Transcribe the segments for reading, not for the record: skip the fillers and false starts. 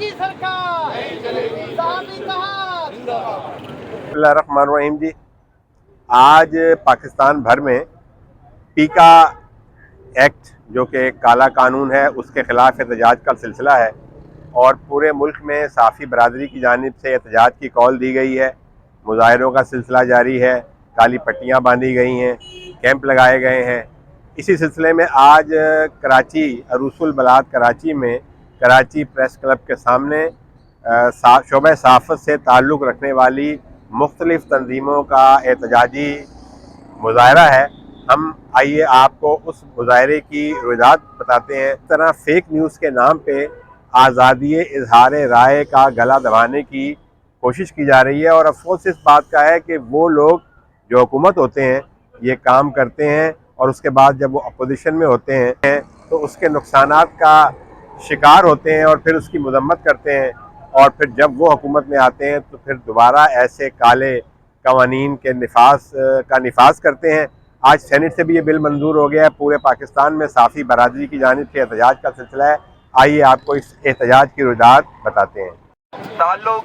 मोदी सरकार नहीं चलेगी, साहब ने कहा बिस्मिल्लाहिर्रहमानिर्रहीम जी। आज पाकिस्तान भर में पीका एक्ट जो कि काला कानून है उसके ख़िलाफ़ एहतजाज का सिलसिला है और पूरे मुल्क में साफ़ी बरादरी की जानिब से एहतजाज की कॉल दी गई है। मुजाहरों का सिलसिला जारी है, काली पट्टियाँ बांधी गई हैं, कैंप लगाए गए हैं। इसी सिलसिले में आज कराची अरूसुल बलाद कराची में कराची प्रेस क्लब के सामने शोबे सहाफ़त से ताल्लुक़ रखने वाली मुख्तलिफ़ तंजीमों का एहतजाजी मुजाहरा है। हम आइए आपको उस मुजाहरे की रुझात बताते हैं। इस तरह फेक न्यूज़ के नाम पे आज़ादी इजहार राय का गला दबाने की कोशिश की जा रही है और अफसोस इस बात का है कि वो लोग जो हुकूमत होते हैं ये काम करते हैं और उसके बाद जब वो अपोजिशन में होते हैं तो उसके नुकसानात का शिकार होते हैं और फिर उसकी मजम्मत करते हैं और फिर जब वो हुकूमत में आते हैं तो फिर दोबारा ऐसे काले कवानीन के निफाज करते हैं। आज सेनेट से भी ये बिल मंजूर हो गया है। पूरे पाकिस्तान में साफ़ी बरादरी की जानिब से एहतजाज का सिलसिला है। आइए आपको इस एहतजाज की रुझात बताते हैं। ताल्लुक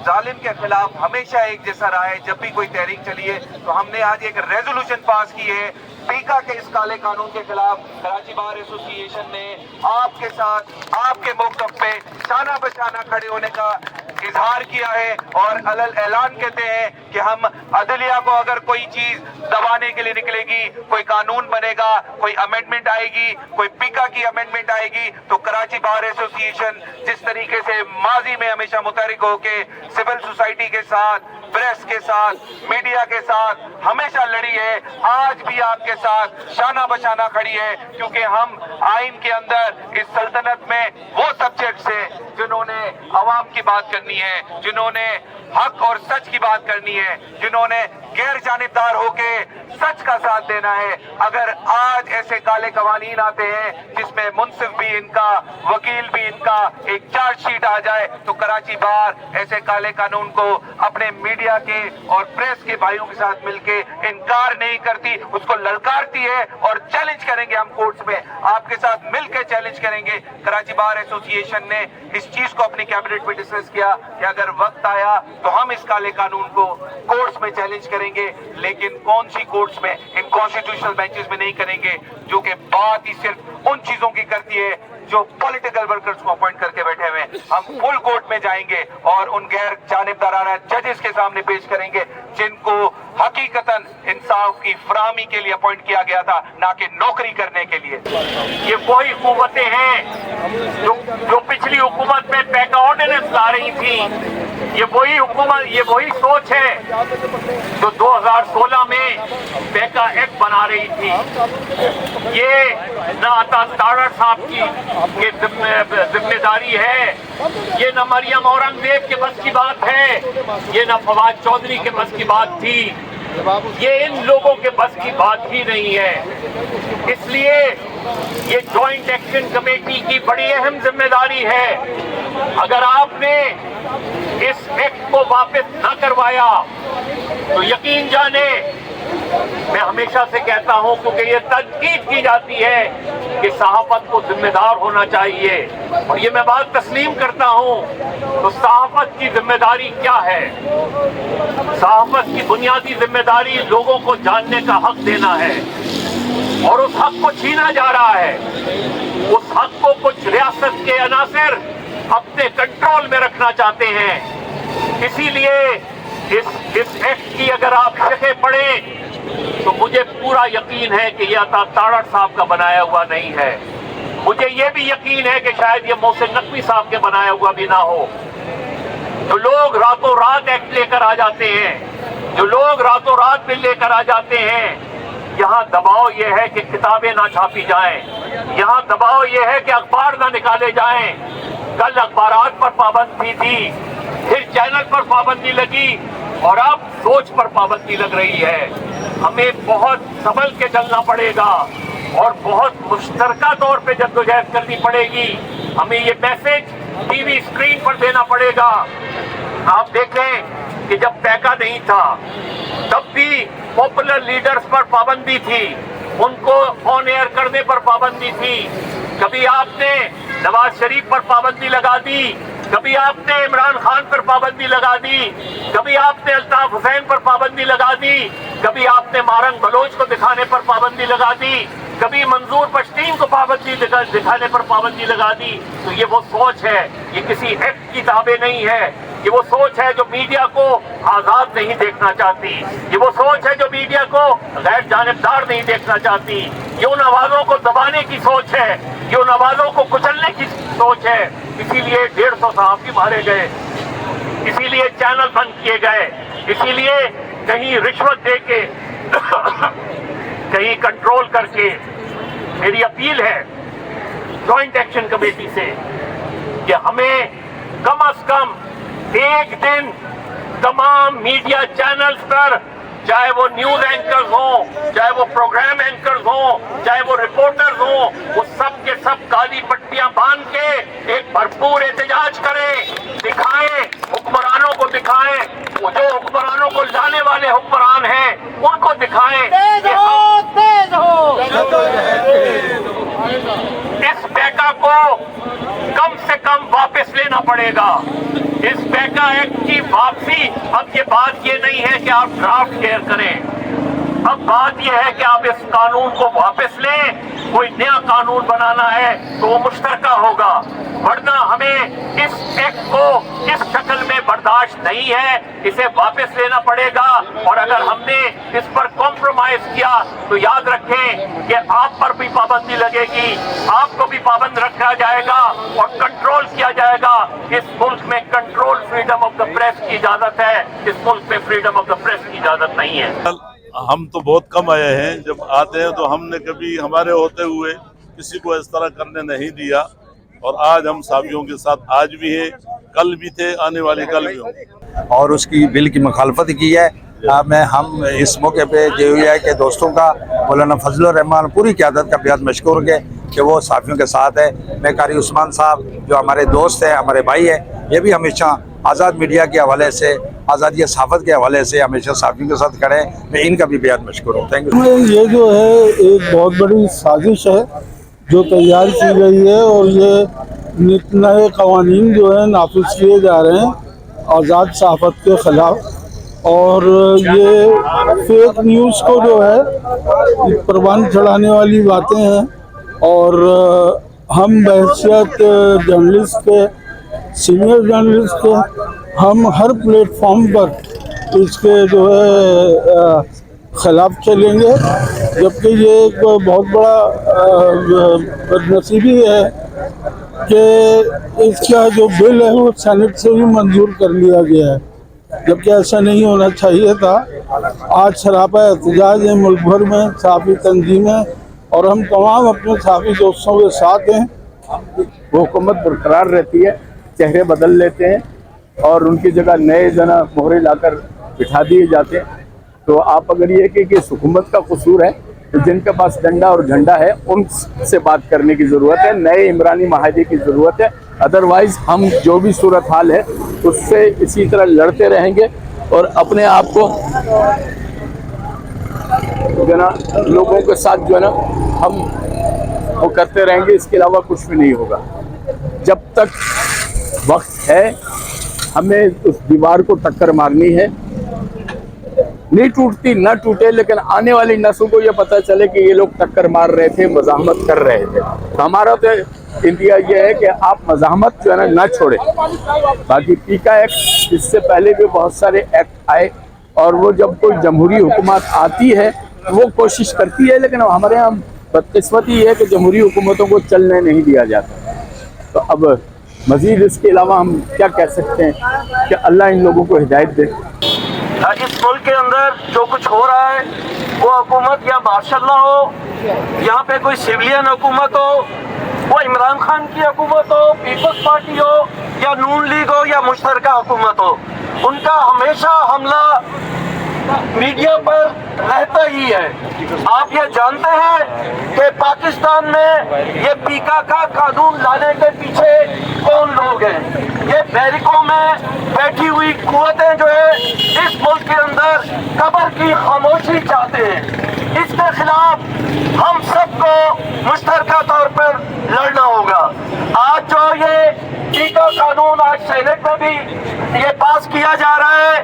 जालिम के खिलाफ हमेशा एक जैसा रहा है। जब भी कोई तहरीक चली है तो हमने आज एक रेजोल्यूशन पास की है पीका के इस काले कानून के खिलाफ। कराची बार एसोसिएशन ने आपके साथ आपके मौक़िफ़ पे शाना बशाना खड़े होने का इजहार किया है और अलल ऐलान कहते हैं कि हम अदलिया को अगर कोई चीज दबाने के लिए निकलेगी, कोई कानून बनेगा, कोई अमेंडमेंट आएगी, कोई पीका की अमेंडमेंट आएगी तो कराची बार एसोसिएशन जिस तरीके से माजी में हमेशा मुतहरिक होके सिविल सोसाइटी के साथ, प्रेस के साथ, मीडिया के साथ हमेशा लड़ी है, आज भी आपके साथ शाना बशाना खड़ी है। क्योंकि हम आइन के अंदर इस सल्तनत में वो सब्जेक्ट्स हैं जिन्होंने अवाम की बात करनी है, जिन्होंने हक और सच की बात करनी है, जिन्होंने गैर जानिबदार होके सच का साथ देना है। अगर आज ऐसे काले कवानीन आते हैं जिसमें मुंसिफ भी इनका, वकील भी इनका, एक चार्जशीट आ जाए तो कराची बार ऐसे काले कानून को अपने मीडिया के और प्रेस के भाइयों के साथ मिलके इनकार नहीं करती, उसको ललकारती है और चैलेंज करेंगे। हम कोर्ट्स में आपके साथ मिलकर चैलेंज करेंगे। कराची बार एसोसिएशन ने इस चीज को अपनी कैबिनेट में डिस्कस किया कि अगर वक्त आया तो हम इस काले कानून को कोर्ट्स में चैलेंज करेंगे, लेकिन कौन सी कोर्ट्स में, इन कॉन्स्टिट्यूशनल बेंचेस में नहीं करेंगे जो कि बात ही सिर्फ उन चीजों की करती है जो पॉलिटिकल वर्कर्स को अपॉइंट करके बैठे हुए हैं। हम फुल कोर्ट में जाएंगे और उन गैर जानिबदाराना जजेस के सामने पेश करेंगे जिनको हकीकतन इंसाफ की फराहमी के लिए अपॉइंट किया गया था, ना कि नौकरी करने के लिए। ये वही हुकूमतें हैं जो पिछली हुकूमत में पैका ऑर्डिनेंस ला रही थी। ये वही हुकूमत, ये वही सोच है जो 2016 में पैका एक्ट बना रही थी। ये ना अता तारड़ साहब की जिम्मेदारी है, ये न मरियम औरंगजेब के बस की बात है, ये न फवाद चौधरी के बस की बात थी, ये इन लोगों के बस की बात ही नहीं है। इसलिए ये जॉइंट एक्शन कमेटी की बड़ी अहम जिम्मेदारी है। अगर आपने इस एक्ट को वापस न करवाया तो यकीन जाने, मैं हमेशा से कहता हूं क्योंकि ये तनकीद की जाती है कि सहाफत को जिम्मेदार होना चाहिए और ये मैं बात तस्लीम करता हूं, तो सहाफत की जिम्मेदारी क्या है? सहाफत की बुनियादी जिम्मेदारी लोगों को जानने का हक देना है और उस हक को छीना जा रहा है। उस हक को कुछ रियासत के अनासिर अपने कंट्रोल में रखना चाहते हैं। इसीलिए इस एक्ट की अगर आप शरह पढ़ें तो मुझे पूरा यकीन है कि यह तारड़ साहब का बनाया हुआ नहीं है। मुझे यह भी यकीन है कि शायद ये मोहसिन नकवी साहब के बनाया हुआ भी ना हो। जो लोग रातों रात एक्ट लेकर आ जाते हैं, जो लोग रातों रात बिल लेकर आ जाते हैं, यहाँ दबाव यह है कि किताबें ना छापी जाएं, यहाँ दबाव यह है कि अखबार ना निकाले जाएं। कल अखबारात पर पाबंदी थी, फिर चैनल पर पाबंदी लगी और अब सोच पर पाबंदी लग रही है। हमें बहुत संभल के चलना पड़ेगा और बहुत मुश्तरका तौर पे जद्दोजहद करनी पड़ेगी। हमें ये मैसेज टीवी स्क्रीन पर देना पड़ेगा। आप देखें कि जब पैका नहीं था तब भी पॉपुलर लीडर्स पर पाबंदी थी, उनको ऑन एयर करने पर पाबंदी थी। कभी आपने نواز شریف پر پابندی لگا دی، کبھی آپ نے عمران خان پر پابندی لگا دی، کبھی آپ نے الطاف حسین پر پابندی لگا دی، کبھی آپ نے مارنگ بلوچ کو دکھانے پر پابندی لگا دی، کبھی منظور پشتین کو پابندی دکھانے پر پابندی لگا دی. تو یہ وہ سوچ ہے، یہ کسی ایکٹ کی تابع نہیں ہے. یہ وہ سوچ ہے جو میڈیا کو آزاد نہیں دیکھنا چاہتی. یہ وہ سوچ ہے جو میڈیا کو غیر جانبدار نہیں دیکھنا چاہتی. یہ ان آوازوں کو دبانے کی سوچ ہے، یہ ان آوازوں کو کچلنے کی سوچ ہے. اسی لیے 150 صحافی مارے گئے، اسی لیے چینل بند کیے گئے، اسی لیے کہیں رشوت دے کے کہیں کنٹرول کر کے. میری اپیل ہے جوائنٹ ایکشن کمیٹی سے کہ ہمیں کم از کم ایک دن تمام میڈیا چینلز پر، چاہے وہ نیوز اینکرز ہوں، چاہے وہ پروگرام اینکرز ہوں، چاہے وہ رپورٹرز ہوں، وہ سب کے سب کالی پٹیاں باندھ کے ایک بھرپور احتجاج کریں، دکھائیں، حکمرانوں کو دکھائیں، وہ جو حکمرانوں کو لانے والے حکمران ہیں ان کو دکھائیں کہ اس پیکا کو کم سے کم واپس لینا پڑے گا. اس پیکا ایکٹ کی واپسی. اب یہ بات یہ نہیں ہے کہ آپ ڈرافٹ کیئر کریں، اب بات یہ ہے کہ آپ اس قانون کو واپس لیں. کوئی نیا قانون بنانا ہے تو وہ مشترکہ ہوگا، ورنہ ہمیں اس ایکٹ کو اس شکل میں برداشت نہیں ہے. اسے واپس لینا پڑے گا. اور اگر ہم نے اس پر کمپرومائز کیا تو یاد رکھیں کہ آپ پر بھی پابندی لگے گی، آپ کو بھی پابند رکھا جائے گا اور کنٹرول کیا جائے گا. اس ملک میں control freedom of the press کی اجازت ہے، اس ملک میں فریڈم آف دا پریس کی اجازت نہیں ہے. ہم تو بہت کم آئے ہیں، جب آتے ہیں تو ہم نے کبھی ہمارے ہوتے ہوئے کسی کو اس طرح کرنے نہیں دیا. اور آج ہم صحافیوں کے ساتھ آج بھی ہیں، کل بھی تھے، آنے والے کل بھی ہوں. اور اس کی بل کی مخالفت کی ہے. ہم اس موقع پہ JUI کے دوستوں کا، مولانا فضل الرحمان پوری قیادت کا بہت مشکور ہے کہ وہ صحافیوں کے ساتھ ہے. میں قاری عثمان صاحب جو ہمارے دوست ہیں، ہمارے بھائی ہیں، یہ بھی ہمیشہ آزاد میڈیا کے حوالے سے، آزادی صحافت کے حوالے سے ہمیشہ صحافیوں کے ساتھ کھڑے ہیں. میں ان کا بھی بہت مشکور ہوں. Thank you. یہ جو ہے ایک بہت بڑی سازش ہے جو تیار کی گئی ہے، اور یہ نئے قوانین جو ہیں نافذ کیے جا رہے ہیں آزاد صحافت کے خلاف. اور یہ فیک نیوز کو جو ہے پروان چڑھانے والی باتیں ہیں. اور ہم بحیثیت جرنلسٹ کے، سینئر جرنلسٹ کے، ہم ہر پلیٹ فارم پر اس کے جو ہے خلاف چلیں گے. جبکہ یہ ایک بہت بڑا بدنصیبی ہے کہ اس کا جو بل ہے وہ سینٹ سے بھی منظور کر لیا گیا ہے، جبکہ ایسا نہیں ہونا چاہیے تھا. آج سراپا احتجاج ہے ملک بھر میں، صحافی تنظیمیں اور ہم تمام اپنے صحافی دوستوں کے ساتھ ہیں. وہ حکومت برقرار رہتی ہے، چہرے بدل لیتے ہیں اور ان کی جگہ نئے مہرے لا کر بٹھا دیے جاتے ہیں. تو آپ اگر یہ کہ اس حکومت کا قصور ہے تو جن کے پاس ڈنڈا اور جھنڈا ہے ان سے بات کرنے کی ضرورت ہے، نئے عمرانی معاہدے کی ضرورت ہے. ادروائز ہم جو بھی صورتحال ہے اس سے اسی طرح لڑتے رہیں گے اور اپنے آپ کو جو ہے نا لوگوں کے ساتھ جو ہے نا ہم وہ کرتے رہیں گے. اس کے علاوہ کچھ بھی نہیں ہوگا. جب تک وقت ہے ہمیں اس دیوار کو ٹکر مارنی ہے. نہیں ٹوٹتی نہ ٹوٹے، لیکن آنے والی نسلوں کو یہ پتہ چلے کہ یہ لوگ ٹکر مار رہے تھے، مزاحمت کر رہے تھے. تو ہمارا تو انتہا یہ ہے کہ آپ مزاحمت جو ہے نا نہ چھوڑیں. باقی پیکا ایکٹ، اس سے پہلے بھی بہت سارے ایکٹ آئے اور وہ جب کوئی جمہوری حکومت آتی ہے وہ کوشش کرتی ہے، لیکن ہمارے یہاں بدقسمتی یہ ہے کہ جمہوری حکومتوں کو چلنے نہیں دیا جاتا. تو اب مزید اس کے علاوہ ہم کیا کہہ سکتے ہیں کہ اللہ ان لوگوں کو ہدایت دے. اس ملک کے اندر جو کچھ ہو رہا ہے وہ حکومت یا مارشل اللہ ہو، یہاں پہ کوئی سویلین حکومت ہو، وہ عمران خان کی حکومت ہو، پیپلز پارٹی ہو یا نون لیگ ہو یا مشترکہ حکومت ہو، ان کا ہمیشہ حملہ میڈیا پر رہتا ہی ہے. آپ یہ جانتے ہیں کہ پاکستان میں یہ پیکا کا قانون لانے کے پیچھے کون لوگ ہیں. یہ بیرکوں میں بیٹھی ہوئی قوتیں جو ہے اس ملک کے اندر قبر کی خاموشی چاہتے ہیں. اس کے خلاف ہم سب کو مشترکہ طور پر لڑنا ہوگا. آج जो ये टीका कानून आज सेनेट में भी ये पास किया जा रहा है,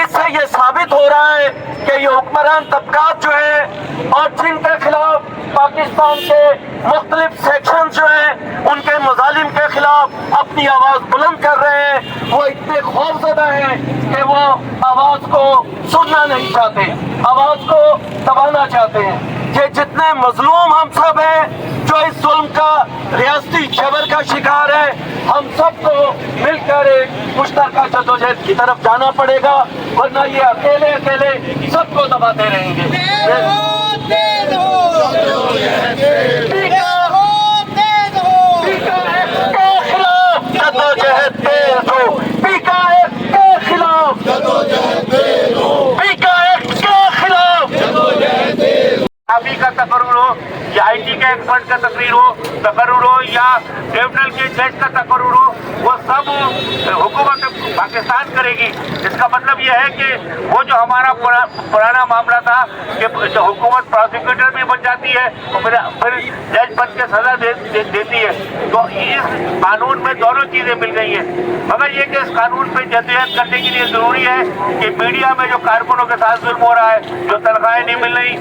इससे ये साबित हो रहा है कि ये हुक्मरान तबकात जो है और जिनके खिलाफ पाकिस्तान के मुख्तलिफ सेक्शन जो हैं उनके मुजालिम के खिलाफ अपनी आवाज बुलंद कर रहे हैं, वो इतने खौफजदा हैं कि वो आवाज को सुनना नहीं चाहते, आवाज को दबाना चाहते हैं। ये जितने मजलूम हम सब हैं जो इस जुल्म का रियासती जबर का शिकार है, हम सबको मिलकर एक मुश्तरका जद्दोजहद की तरफ जाना पड़ेगा, वरना ये अकेले अकेले सबको दबाते रहेंगे। जद्दोजहद तेज हो, पीका एक्ट के खिलाफ जद्दोजहद तेज हो, पीका एक्ट के खिलाफ जद्दोजहद तेज हो। अभी का तकर्रुर हो या IT के एक्सपर्ट का तकर्रुर हो या ट्रिब्यूनल के जज का तकर्रुर हो, वो सब हुकूमत पाकिस्तान करेगी। इसका मतलब यह है कि वो जो हमारा पुराना मामला था कि जो हुकूमत प्रोसिक्यूटर भी बन जाती है और फिर जज बन के सजा देती है, तो इस कानून में दोनों चीजें मिल गई हैं। मगर ये कि इस कानून पे जद्दोजहद करने के लिए जरूरी है कि मीडिया में जो कारकुनों के साथ जुल्म हो रहा है, जो तनख्वाहें नहीं मिल रही,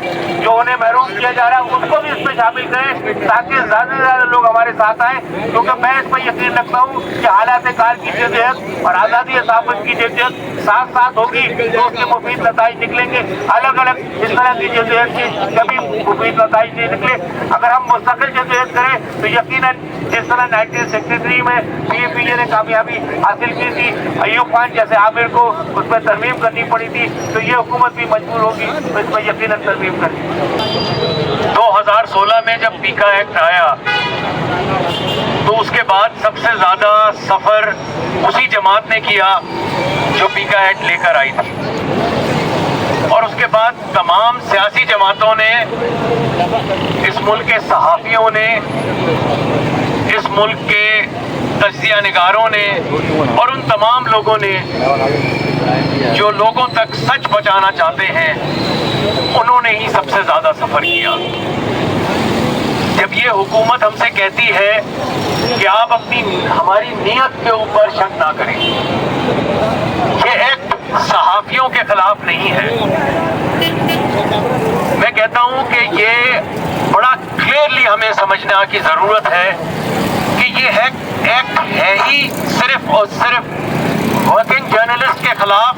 जो उन्हें महरूम किया जा रहा है, उनको भी इसमें शामिल करें ताकि ज्यादा से ज्यादा लोग हमारे साथ आए। क्योंकि मैं इस पर यकीन रखता हूँ कि हालात कार की जद्दोजहद और आज़ादी सहाफ़त की जद्दोजहद साथ साथ होगी तो उसके मुफीद नताइज निकलेंगे। अलग अलग इस तरह की जद्दोजहद की कभी मुफीद नताइज नहीं निकले। अगर हम मुस्तकिल जद्दोजहद करें तो यकीनन जिस तरह 1963 में PFPJ ने कामयाबी हासिल की थी, अयूब खान जैसे आमिर को उसमें तरमीम करनी पड़ी थी, तो ये हुकूमत भी मजबूर होगी तो इसमें यकीनन तरमीम करनी। 2016 में जब पीका एक्ट आया तो उसके बाद सबसे ज्यादा सफर उसी जमात ने किया जो पीका एक्ट लेकर आई थी, और उसके बाद तमाम सियासी जमातों ने, इस मुल्क के सहाफ़ियों ने, इस मुल्क के तज्ज़िया निगारों ने और उन तमाम लोगों ने जो लोगों तक सच पहुंचाना चाहते हैं, उन्होंने ही सबसे ज्यादा सफर किया। जब ये हुकूमत हमसे कहती है कि आप हमारी नीयत के ऊपर शक ना करें, ये एक्ट सहाफियों के खिलाफ नहीं है। मैं कहता हूं कि ये बड़ा क्लियरली हमें समझना की जरूरत है कि ये एक्ट है ही सिर्फ और सिर्फ वर्किंग जर्नलिस्ट के खिलाफ,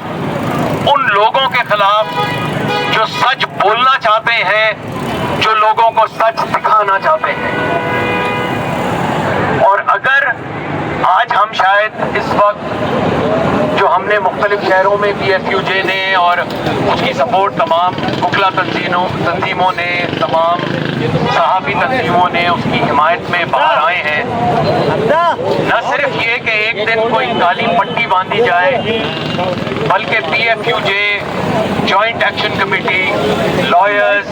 उन लोगों के खिलाफ जो सच बोलना चाहते हैं, जो लोगों को सच दिखाना चाहते हैं। और अगर आज हम शायद इस वक्त जो हमने मुख्तलिफ शहरों में PFUJ ने और उसकी सपोर्ट तमाम मुखला तंजीमों ने, तमाम सहाफ़ी तंजीमों ने उसकी हिमायत में बाहर आए हैं, न सिर्फ ये कि एक दिन कोई काली पट्टी बांधी जाए, बल्कि PFUJ, joint action committee, lawyers,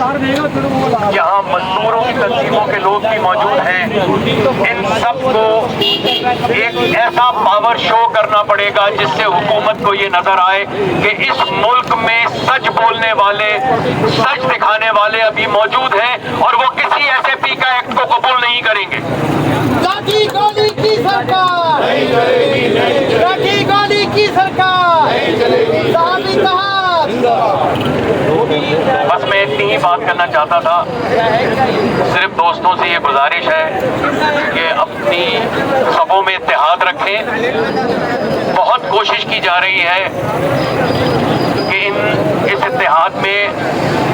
यहाँ मजदूरों की तंजीमों के लोग भी मौजूद हैं, इन सबको एक ऐसा पावर शो करना पड़ेगा जिससे हुकूमत को ये नजर आए कि इस मुल्क में सच बोलने वाले, सच दिखाने वाले अभी मौजूद हैं और वो किसी ऐसे पीका एक्ट को कबूल नहीं करेंगे। लाठी गोली की सरकार नहीं चलेगी, लाठी गोली की सरकार नहीं चलेगी, साहबी कहा। बस मैं इतनी ही बात करना चाहता था। सिर्फ दोस्तों से ये गुजारिश है कि अपनी सबों में इत्तेहाद रखें। बहुत कोशिश की जा रही है कि इस इत्तेहाद में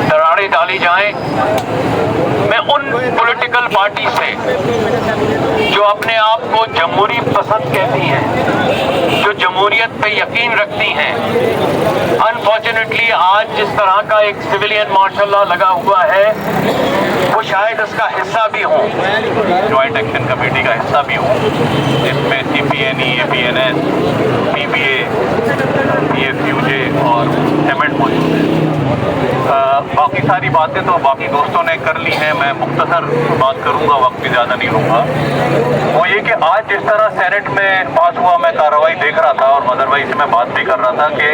दरारें डाली जाएं। मैं उन पॉलिटिकल पार्टी से जो अपने आप को जमहूरी पसंद कहती हैं, जो जमहूरियत पे यकीन रखती हैं, अनफॉर्चुनेटली आज जिस तरह का एक सिविलियन मार्शल लॉ लगा हुआ है वो शायद इसका हिस्सा भी हो, जॉइंट एक्शन कमेटी का हिस्सा भी हो, जिसमें CPNE, APNS, PBA, PFUJ और एमेंट मौजूद है। बाकी सारी बातें तो बाकी दोस्तों ने कर ली हैं, मैं मुख्तसर बात करूंगा, वक्त भी ज़्यादा नहीं लूँगा। वो ये कि आज जिस तरह सेनेट में पास हुआ, मैं कार्रवाई देख रहा था और मदर भाई से मैं बात भी कर रहा था कि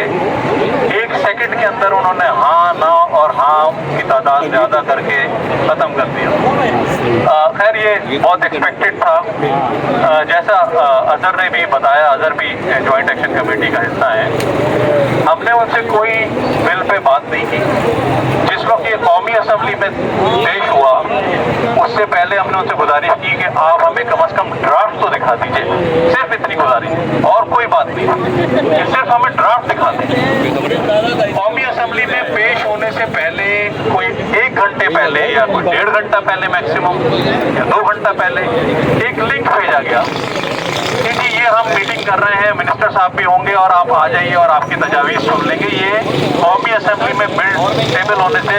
1 सेकंड के अंदर उन्होंने हाँ, ना और हाँ की तादाद ज़्यादा करके ख़त्म कर दिया। खैर ये बहुत एक्सपेक्टेड था। जैसा अजहर ने भी बताया, अजहर भी जॉइंट एक्शन कमेटी का हिस्सा है, हमने उनसे कोई बिल पे बात नहीं की। जिस वक्त ये कौमी असम्बली में पेश हुआ उससे पहले हमने उनसे गुजारिश की कि आप हमें कम से कम ड्राफ्ट तो दिखा दीजिए, सिर्फ इतनी गुजारिश, और कोई बात नहीं, कि सिर्फ हमें ड्राफ्ट दिखा दीजिए। कौमी असम्बली में पेश होने से पहले कोई 1 घंटे पहले या कोई 1.5 घंटा पहले मैक्सिमम या 2 घंटा पहले एक लिंक भेजा गया कि जी ये हम मीटिंग कर रहे हैं, मिनिस्टर साहब भी होंगे और आप आ जाइए और आपकी तजावीज़ सुन लेंगे। ये कौमी असम्बली में बिल टेबल होने से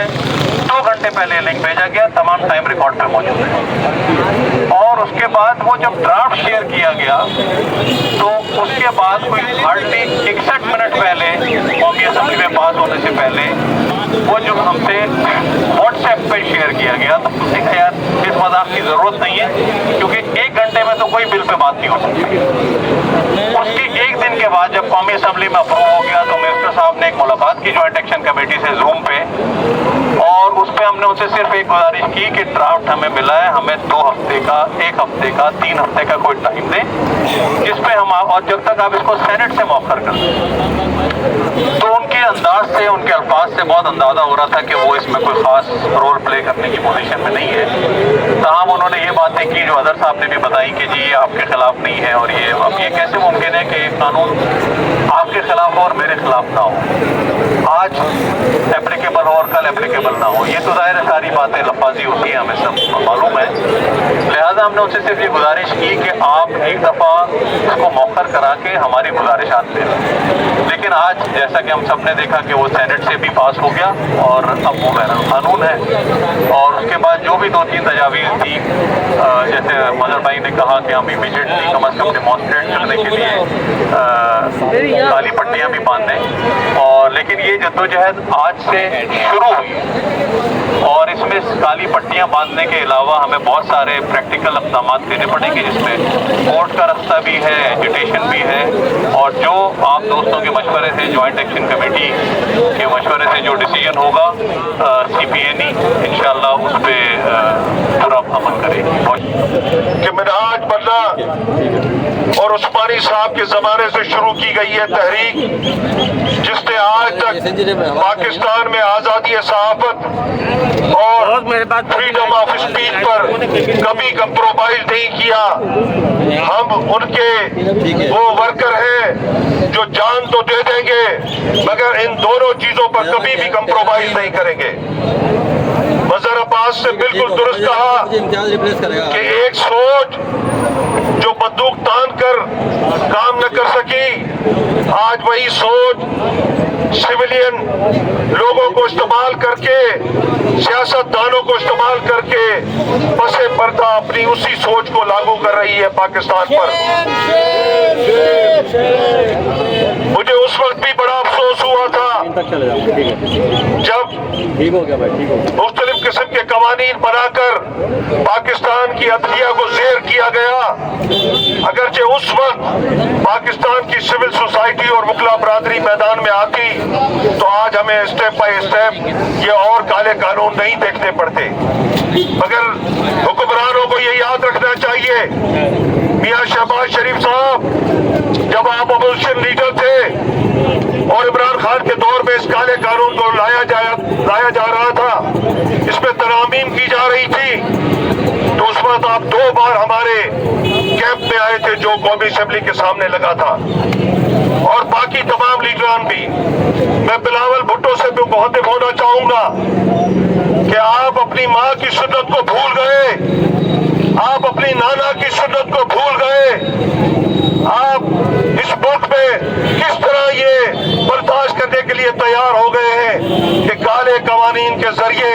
2 घंटे पहले लिंक भेजा गया, तमाम टाइम रिकॉर्ड पे मौजूद है। और उसके बाद वो जब ड्राफ्ट शेयर किया गया तो उसके बाद कोई हार्डली 61 मिनट पहले, कौमी असम्बली में पास होने से पहले, वो जो हमसे व्हाट्सएप पे शेयर किया गया, तो देखा यार इस मजाक की ज़रूरत नहीं है, क्योंकि 1 घंटे में तो कोई बिल पे बात नहीं हो सकती। उसके 1 दिन के बाद जब कौमी असम्बली में अप्रूव हो गया तो मिनिस्टर साहब ने एक मुलाकात की जॉइंट एक्शन कमेटी से जूम पे, और उस पर हमने उनसे सिर्फ एक गुजारिश की कि ड्राफ्ट हमें मिला है, हमें 2 हफ्ते का, 1 हफ्ते का, 3 हफ्ते का कोई टाइम दें जिस पे हम, और जब तक आप इसको सेनेट से मौखर कर दें। तो उनके अंदाज से, उनके अल्फाज से बहुत अंदाजा हो रहा था कि वो इसमें कोई खास रोल प्ले करने की पोजीशन में नहीं है। तमाम उन्होंने ये बातें की जो अदर साहब ने भी बताई कि जी ये आपके खिलाफ नहीं है, और ये अब ये कैसे मुमकिन है कि कानून आपके खिलाफ हो और मेरे खिलाफ ना हो, आज एप्लीकेबल हो और कल एप्लीकेबल ना हो। ये तो जाहिर है सारी बातें लफाजी होती हैं, हमें सब मालूम है। लिहाजा हमने उनसे सिर्फ ये गुजारिश की कि आप एक दफ़ा इसको मौखर करा के हमारी गुजारिशात ले लें। लेकिन आज जैसा कि हम सब ने देखा कि वो सेनेट से भी पास हो गया और अब वो बैनुल कानून है, और उसके बाद जो भी 2-3 तजावीज़ थी, जैसे मदर भाई ने कहा कि हम इमीडिएटली कम अज़ कम डेमोन्स्ट्रेट करने के लिए काली पट्टियाँ भी बांधें, और लेकिन ये जद्दोजहद आज से शुरू हुई, और इसमें काली पट्टियाँ बांधने के अलावा हमें बहुत सारे प्रैक्टिकल इक़दाम देने पड़ेंगे, जिसमें कोर्ट का रास्ता भी है, एजुटेशन भी है, और जो आप दोस्तों के मशवरे से, जॉइंट एक्शन कमेटी के मशवरे से जो डिसीजन होगा CPNE इंशाअल्लाह उस पर पूरा अमल करेगी। कि मिनहाज बनना और उस्मानी साहब के ज़माने से शुरू की गई है तहरीक, जिसने आज तक पाकिस्तान में आज़ादी सहाफ़त और फ्रीडम ऑफ स्पीच पर कभी कंप्रोमाइज नहीं किया। हम उनके वो वर्कर हैं जो जान तो दे देंगे मगर इन दोनों चीज़ों पर कभी भी कंप्रोमाइज नहीं करेंगे। मज़हर अब्बास ने बिल्कुल दुरुस्त कहा कि एक सोच जो बंदूक तान कर काम न कर सकी, आज वही सोच सिविलियन लोगों को इस्तेमाल करके, सियासतदानों को इस्तेमाल करके पसे पर्दा अपनी उसी सोच को लागू कर रही है पाकिस्तान पर। मुझे उस वक्त भी बड़ा अफसोस हुआ था जब मुख्तलिफ किस्म के कवानीन बनाकर पाकिस्तान की अदलिया को ज़ेर किया गया। अगरचे उस वक्त पाकिस्तान की सिविल सोसाइटी और मुखला बरादरी मैदान में आती तो आज हमें स्टेप बाय स्टेप ये और काले कानून नहीं देखने पड़ते। मगर हुक्मरानों को ये याद रखना चाहिए, मियां शहबाज शरीफ साहब जब आप अपोजिशन लीडर थे और इमरान खान के दौर में इस काले कानून को लाया जा रहा था, इसमें तरमीम की जा रही थी, तो उस वक्त आप 2 बार हमारे कैंप में आए थे जो कौमी असेंबली के सामने लगा था, और बाकी तमाम लीडरान भी। मैं बिलावल भुट्टो से भी मुखातिब होना चाहूंगा कि आप अपनी माँ की सुन्नत को भूल गए, आप अपनी नाना की सुन्नत को भूल गए। आप इस मुल्क में किस तरह ये बर्दाश्त करने के लिए तैयार हो गए हैं कि काले कवानीन के जरिए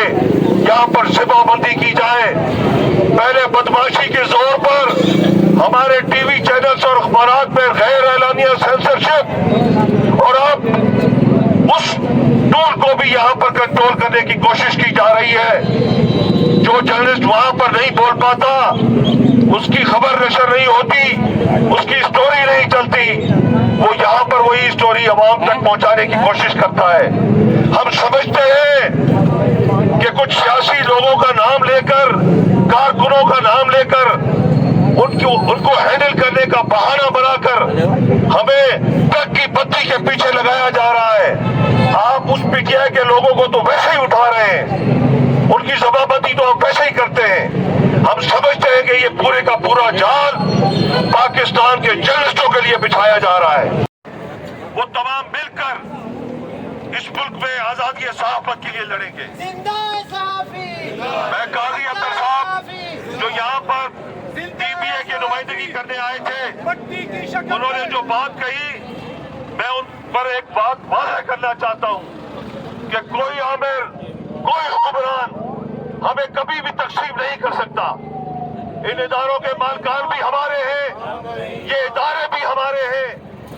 यहाँ पर शिबाबंदी की जाए। पहले बदमाशी के जोर पर हमारे टीवी चैनल्स और अखबारात में गैर एलानिया सेंसरशिप, और अब उस टूल को भी यहाँ पर कंट्रोल करने की कोशिश की जा रही है। जो जर्नलिस्ट वहां पर नहीं बोल पाता, उसकी खबर नशर नहीं होती, उसकी स्टोरी नहीं चलती, वो यहाँ पर वही स्टोरी अवाम तक पहुंचाने की कोशिश करता है। हम समझते हैं कि कुछ सियासी लोगों का नाम लेकर, कारकुनों का नाम लेकर, उनको हैंडल करने का बहाना बनाकर हमें ट्रक की बत्ती के पीछे लगाया जा रहा है। आप उस पीटीआई के लोगों को तो वैसे ही उठा रहे हैं, उनकी जबाबंदी तो आप वैसे ही करते हैं। हम समझते हैं कि ये पूरे का पूरा जाल पाकिस्तान के जर्नलिस्टों के लिए बिछाया जा रहा है। वो तमाम मिलकर इस मुल्क में आजादी सहाफत के लिए लड़ेंगे। मैं काजी अब्दुल साहब जो यहाँ पर टीबीए की नुमाइंदगी करने आए थे, उन्होंने जो बात कही, मैं उन पर एक बात वाज़ेह करना चाहता हूँ कि कोई आमिर, कोई हुक्मरान हमें कभी भी तकसीम नहीं कर सकता। इन इदारों के मालकान भी हमारे हैं, ये इदारे भी हमारे हैं,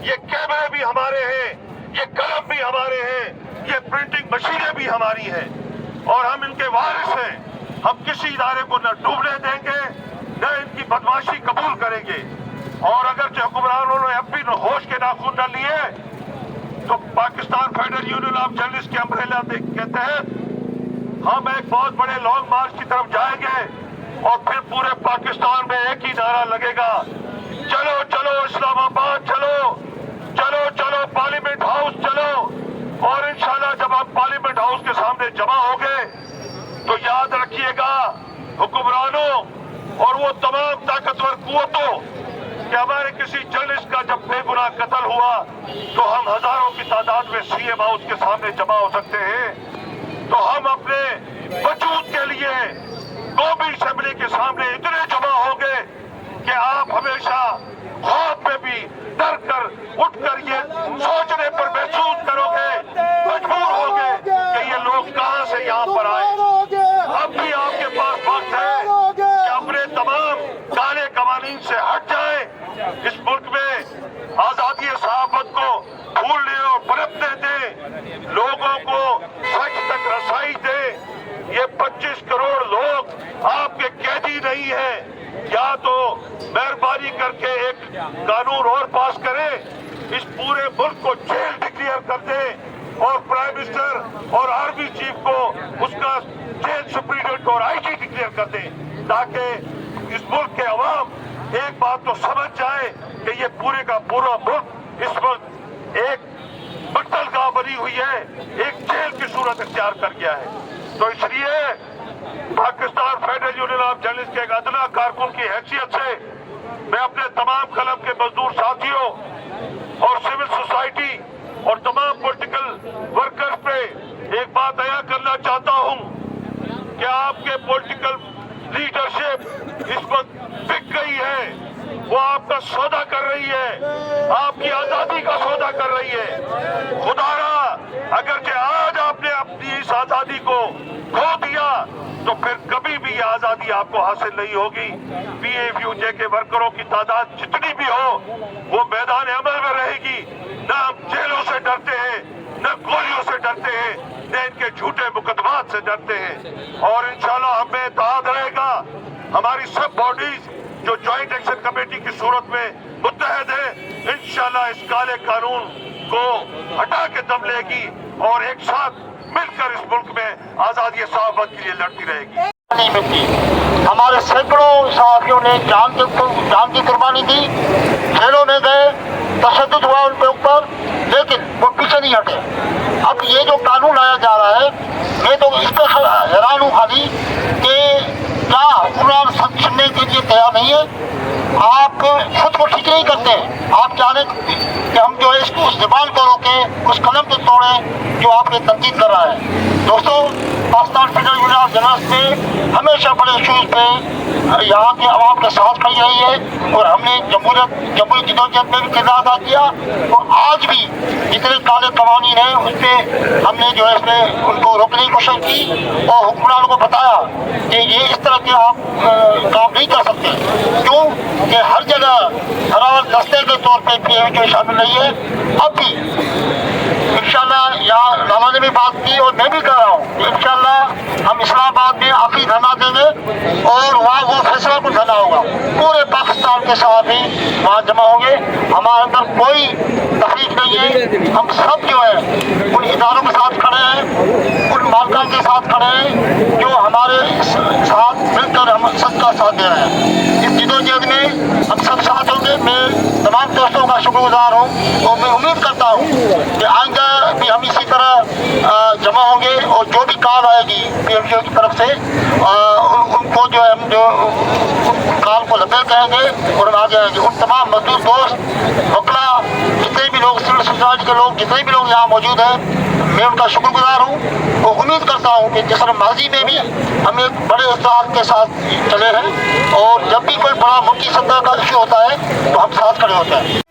ये कैमरे भी हमारे हैं, ये कलम भी हमारे हैं, ये प्रिंटिंग मशीनें भी हमारी हैं और हम इनके वारिस हैं। हम किसी इदारे को न डूबने देंगे, न इनकी बदमाशी कबूल करेंगे। और अगर जो हुक्मरानों ने अब भी होश के नाखून न लिए तो Pakistan federal union of journalist के अम्ब्रेला के तहत हम एक बहुत बड़े लॉन्ग मार्च की तरफ जाएंगे और फिर पूरे पाकिस्तान में एक ही नारा लगेगा, चलो चलो इस्लामाबाद चलो, चलो चलो पार्लियामेंट हाउस चलो। और इंशाल्लाह जब आप पार्लियामेंट हाउस के सामने जमा होंगे तो याद रखिएगा हुक्मरानों और वो तमाम ताकतवर कुव्वतों कि हमारे किसी जर्नलिस्ट का जब बेगुनाह कत्ल हुआ तो हम हजारों की तादाद में सीएम हाउस के सामने जमा हो सकते हैं। तो हम अपने वजूद के लिए कौमी असेंबली के सामने इतने जमा होंगे कि आप हमेशा खौफ में भी डर कर उठकर ये सोचने पर महसूस करोगे, मजबूर होगे कि ये लोग कहां से यहाँ पर आए। अब भी आपके पास वक्त है कि अपने तमाम काले कवानीन से हट जाए, इस मुल्क में आजादी सहाफत को भूलने और पनपने दे, लोगों को सच तक रसाई दे। ये 25 करोड़ लोग आपके कैदी नहीं है। या तो मेहरबानी करके एक कानून और पास करें, इस पूरे मुल्क को जेल डिक्लेयर कर दें और प्राइम मिनिस्टर और आर्मी चीफ को उसका जेल सुप्रीडेंट और आईजी डिक्लेयर कर दें, ताकि इस मुल्क के अवाम एक बात तो समझ जाए कि ये पूरे का पूरा मुल्क इस वक्त एक बत्तलगाह बनी हुई है, एक जेल की सूरत इख्तियार कर गया है। तो इसलिए Pakistan federal union of journalist के एक अदना कारकुन की हैसियत से मैं अपने तमाम कलम के मजदूर साथियों और सिविल सोसाइटी और तमाम पॉलिटिकल वर्कर्स पे एक बात अया करना चाहता हूं कि आपके पॉलिटिकल लीडरशिप इस वक्त बिक गई है, वो आपका सौदा कर रही है, आपकी आजादी का सौदा कर रही है। खुदारा अगर कि आज आपने अपनी इस आजादी को खो दिया तो फिर कभी भी ये आजादी आपको हासिल नहीं होगी। पीएफयूजे के वर्करों की तादाद जितनी भी हो वो मैदान अमल में रहेगी। न हम जेलों से डरते हैं, न गोलियों से डरते हैं, न इनके झूठे मुकदमात से डरते हैं। और इंशाल्लाह हमें इत्तेहाद रहेगा, हमारी सब बॉडीज जो ज्वाइंट एक्शन कमेटी की सूरत में मुत्तहद है, इंशाल्लाह इस काले कानून को हटा के दम लेगी और एक साथ मिलकर इस मुल्क में आजादी सहाफत के लिए लड़ती रहेगी। नहीं मिलती। हमारे सैकड़ों सहाफियों ने जान की कुर्बानी दी, जेलों में गए, तशद्दुद हुआ उनके ऊपर, लेकिन वो पीछे नहीं हटे। अब ये जो कानून लाया जा रहा है, मैं तो इस पर हैरान हूँ खाली कि क्या हुक्मरान सुनने के लिए तैयार नहीं है। आप खुद को ठीक नहीं करते। आप चाहते कि हम जो है इसको उस जबान को रोके, उस कलम को तोड़े जो आपने तनकीद कर रहा है। दोस्तों, Pakistan federal union of journalist ने हमेशा बड़े इशूज़ पे यहाँ के अवाम के साथ खड़ी रही है और हमने जमहूरी जदोजहद में भी किरदार अदा किया। तो आज भी जितने काले कवानीन हैं उस पर हमने जो है इसमें उनको रोकने की कोशिश की और हुक्मरानों को बताया कि ये इस तरह के आप काम नहीं कर सकते। क्यों कि हर जगह हरार दस्ते के तौर पर जो शामिल नहीं है। अब भी इंशाल्लाह यहाँ लामा ने भी बात की और मैं भी कह रहा हूँ इंशाल्लाह हम इस्लामाबाद में आखिरी धरना देंगे और वहाँ वो फैसला कुछ धरना होगा। पूरे पाकिस्तान के साथ ही वहाँ जमा होंगे। हमारे अंदर कोई तफरीक नहीं है। हम सब जो है उन इदारों के साथ खड़े हैं, उन मालकान के साथ खड़े हैं जो हमारे साथ मिलकर हम सबका साथ दे रहे हैं। इस जिदोजहद में हम सब साथ होंगे। मैं तमाम दोस्तों का शुक्रगुजार हूँ और मैं उम्मीद करता हूँ कि आइंदा भी हम इसी तरह जमा होंगे और जो भी कॉल आएगी PMCO की तरफ से उनको जो है हम जो कॉल को लबे कहेंगे और हम आ जाएंगे। उन तमाम मजदूर दोस्त वकला जितने भी लोग सिविल सोसाइटी के लोग जितने भी लोग यहाँ मौजूद हैं मैं उनका शुक्रगुजार हूँ और उम्मीद करता हूँ कि जिस माजी में भी हम एक बड़े उत्साह के साथ चले हैं और जब भी कोई बड़ा मुल्की सतह का इशू होता है तो हम साथ खड़े होते हैं।